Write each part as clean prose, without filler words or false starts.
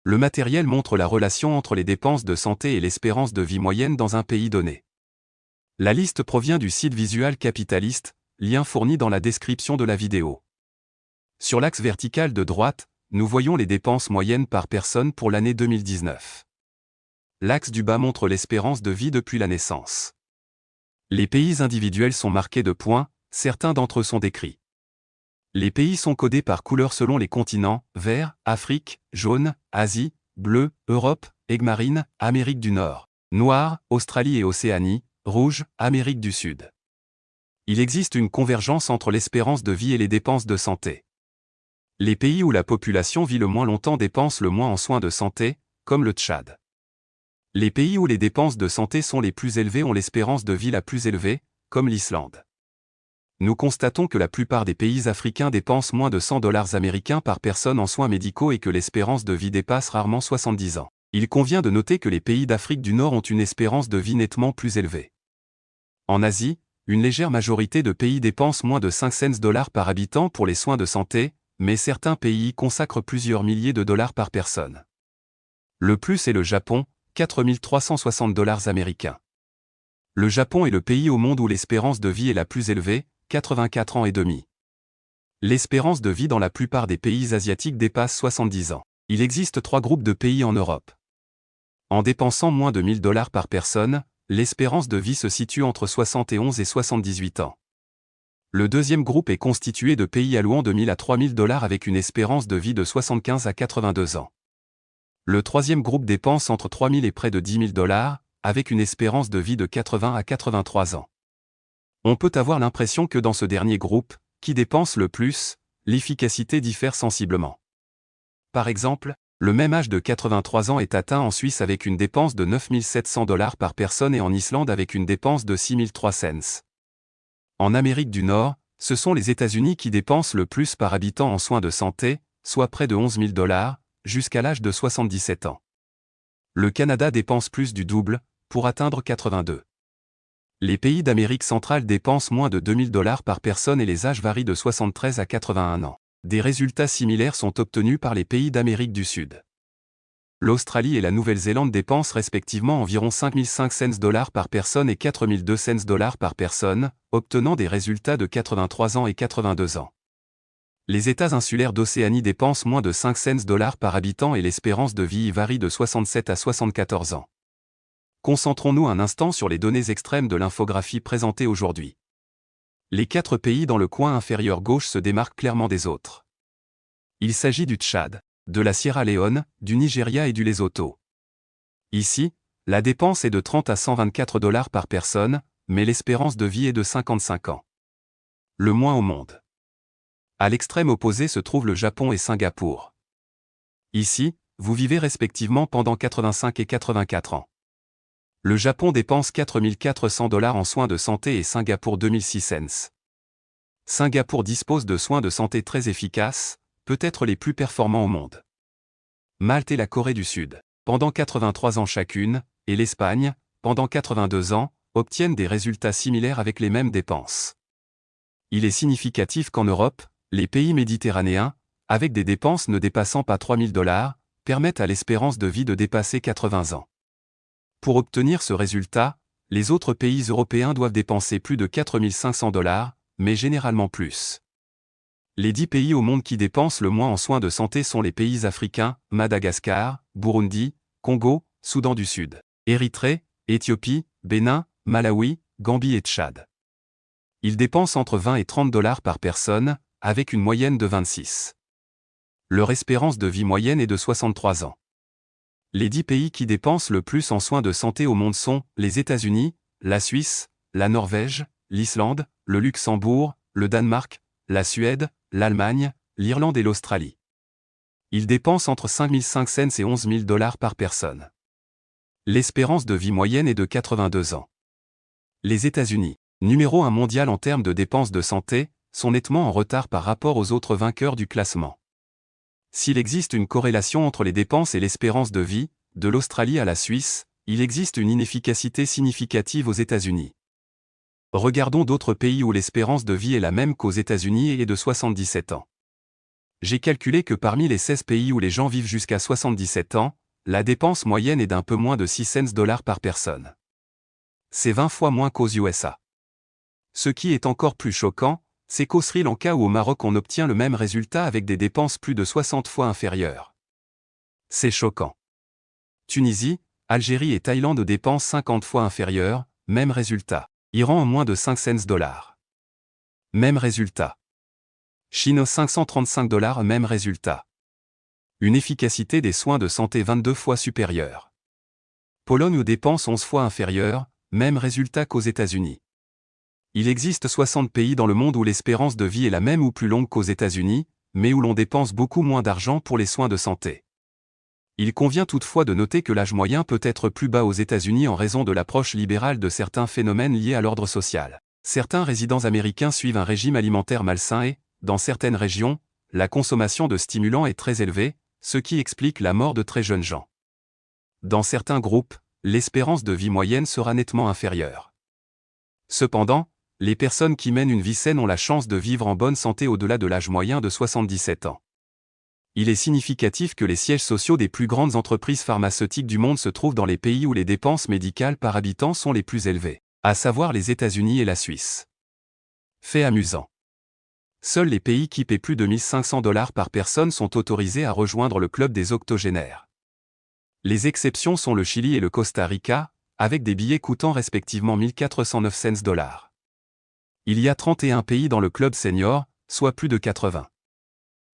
Le matériel montre la relation entre les dépenses de santé et l'espérance de vie moyenne dans un pays donné. La liste provient du site Visual Capitalist, lien fourni dans la description de la vidéo. Sur l'axe vertical de droite, nous voyons les dépenses moyennes par personne pour l'année 2019. L'axe du bas montre l'espérance de vie depuis la naissance. Les pays individuels sont marqués de points, certains d'entre eux sont décrits. Les pays sont codés par couleur selon les continents, vert, Afrique, jaune, Asie, bleu, Europe, aigues-marine, Amérique du Nord, noir, Australie et Océanie, rouge, Amérique du Sud. Il existe une convergence entre l'espérance de vie et les dépenses de santé. Les pays où la population vit le moins longtemps dépensent le moins en soins de santé, comme le Tchad. Les pays où les dépenses de santé sont les plus élevées ont l'espérance de vie la plus élevée, comme l'Islande. Nous constatons que la plupart des pays africains dépensent moins de $100 américains par personne en soins médicaux et que l'espérance de vie dépasse rarement 70 ans. Il convient de noter que les pays d'Afrique du Nord ont une espérance de vie nettement plus élevée. En Asie, une légère majorité de pays dépensent moins de 5 cents par habitant pour les soins de santé, mais certains pays y consacrent plusieurs milliers de dollars par personne. Le plus est le Japon, $4 360 américains. Le Japon est le pays au monde où l'espérance de vie est la plus élevée, 84 ans et demi. L'espérance de vie dans la plupart des pays asiatiques dépasse 70 ans. Il existe 3 groupes de pays en Europe. En dépensant moins de $1000 par personne, l'espérance de vie se situe entre 71 et 78 ans. Le deuxième groupe est constitué de pays allouant de $1000 à $3000 avec une espérance de vie de 75 à 82 ans. Le troisième groupe dépense entre $3000 et près de $10 000, avec une espérance de vie de 80 à 83 ans. On peut avoir l'impression que dans ce dernier groupe, qui dépense le plus, l'efficacité diffère sensiblement. Par exemple, le même âge de 83 ans est atteint en Suisse avec une dépense de $9700 par personne et en Islande avec une dépense de 6300 $. En Amérique du Nord, ce sont les États-Unis qui dépensent le plus par habitant en soins de santé, soit près de $11 000, jusqu'à l'âge de 77 ans. Le Canada dépense plus du double, pour atteindre 82. Les pays d'Amérique centrale dépensent moins de $2000 par personne et les âges varient de 73 à 81 ans. Des résultats similaires sont obtenus par les pays d'Amérique du Sud. L'Australie et la Nouvelle-Zélande dépensent respectivement environ $5500 par personne et $4200 par personne, obtenant des résultats de 83 ans et 82 ans. Les États insulaires d'Océanie dépensent moins de $500 par habitant et l'espérance de vie y varie de 67 à 74 ans. Concentrons-nous un instant sur les données extrêmes de l'infographie présentée aujourd'hui. Les 4 pays dans le coin inférieur gauche se démarquent clairement des autres. Il s'agit du Tchad, de la Sierra Leone, du Nigeria et du Lesotho. Ici, la dépense est de 30 à $124 par personne, mais l'espérance de vie est de 55 ans. Le moins au monde. À l'extrême opposé se trouvent le Japon et Singapour. Ici, vous vivez respectivement pendant 85 et 84 ans. Le Japon dépense $4400 en soins de santé et Singapour 2600 $. Singapour dispose de soins de santé très efficaces, peut-être les plus performants au monde. Malte et la Corée du Sud, pendant 83 ans chacune, et l'Espagne, pendant 82 ans, obtiennent des résultats similaires avec les mêmes dépenses. Il est significatif qu'en Europe, les pays méditerranéens, avec des dépenses ne dépassant pas $3000, permettent à l'espérance de vie de dépasser 80 ans. Pour obtenir ce résultat, les autres pays européens doivent dépenser plus de $4500, mais généralement plus. Les 10 pays au monde qui dépensent le moins en soins de santé sont les pays africains, Madagascar, Burundi, Congo, Soudan du Sud, Érythrée, Éthiopie, Bénin, Malawi, Gambie et Tchad. Ils dépensent entre 20 et $30 par personne, avec une moyenne de 26. Leur espérance de vie moyenne est de 63 ans. Les 10 pays qui dépensent le plus en soins de santé au monde sont les États-Unis, la Suisse, la Norvège, l'Islande, le Luxembourg, le Danemark, la Suède, l'Allemagne, l'Irlande et l'Australie. Ils dépensent entre 5500 et $11000 par personne. L'espérance de vie moyenne est de 82 ans. Les États-Unis, numéro 1 mondial en termes de dépenses de santé, sont nettement en retard par rapport aux autres vainqueurs du classement. S'il existe une corrélation entre les dépenses et l'espérance de vie, de l'Australie à la Suisse, il existe une inefficacité significative aux États-Unis. Regardons d'autres pays où l'espérance de vie est la même qu'aux États-Unis et est de 77 ans. J'ai calculé que parmi les 16 pays où les gens vivent jusqu'à 77 ans, la dépense moyenne est d'un peu moins de 6 cents dollars par personne. C'est 20 fois moins qu'aux USA. Ce qui est encore plus choquant, c'est qu'au Sri Lanka ou au Maroc on obtient le même résultat avec des dépenses plus de 60 fois inférieures. C'est choquant. Tunisie, Algérie et Thaïlande dépensent 50 fois inférieures, même résultat. Iran en moins de 5 cents dollars. Même résultat. Chine 535 dollars, même résultat. Une efficacité des soins de santé 22 fois supérieure. Pologne aux dépenses 11 fois inférieures, même résultat qu'aux États-Unis. Il existe 60 pays dans le monde où l'espérance de vie est la même ou plus longue qu'aux États-Unis, mais où l'on dépense beaucoup moins d'argent pour les soins de santé. Il convient toutefois de noter que l'âge moyen peut être plus bas aux États-Unis en raison de l'approche libérale de certains phénomènes liés à l'ordre social. Certains résidents américains suivent un régime alimentaire malsain et, dans certaines régions, la consommation de stimulants est très élevée, ce qui explique la mort de très jeunes gens. Dans certains groupes, l'espérance de vie moyenne sera nettement inférieure. Cependant, les personnes qui mènent une vie saine ont la chance de vivre en bonne santé au-delà de l'âge moyen de 77 ans. Il est significatif que les sièges sociaux des plus grandes entreprises pharmaceutiques du monde se trouvent dans les pays où les dépenses médicales par habitant sont les plus élevées, à savoir les États-Unis et la Suisse. Fait amusant. Seuls les pays qui paient plus de 1 500 dollars par personne sont autorisés à rejoindre le club des octogénaires. Les exceptions sont le Chili et le Costa Rica, avec des billets coûtant respectivement 1409 cents dollars. Il y a 31 pays dans le club senior, soit plus de 80.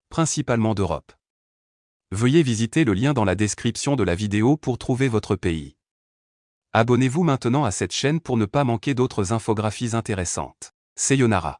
Principalement d'Europe. Veuillez visiter le lien dans la description de la vidéo pour trouver votre pays. Abonnez-vous maintenant à cette chaîne pour ne pas manquer d'autres infographies intéressantes. Sayonara.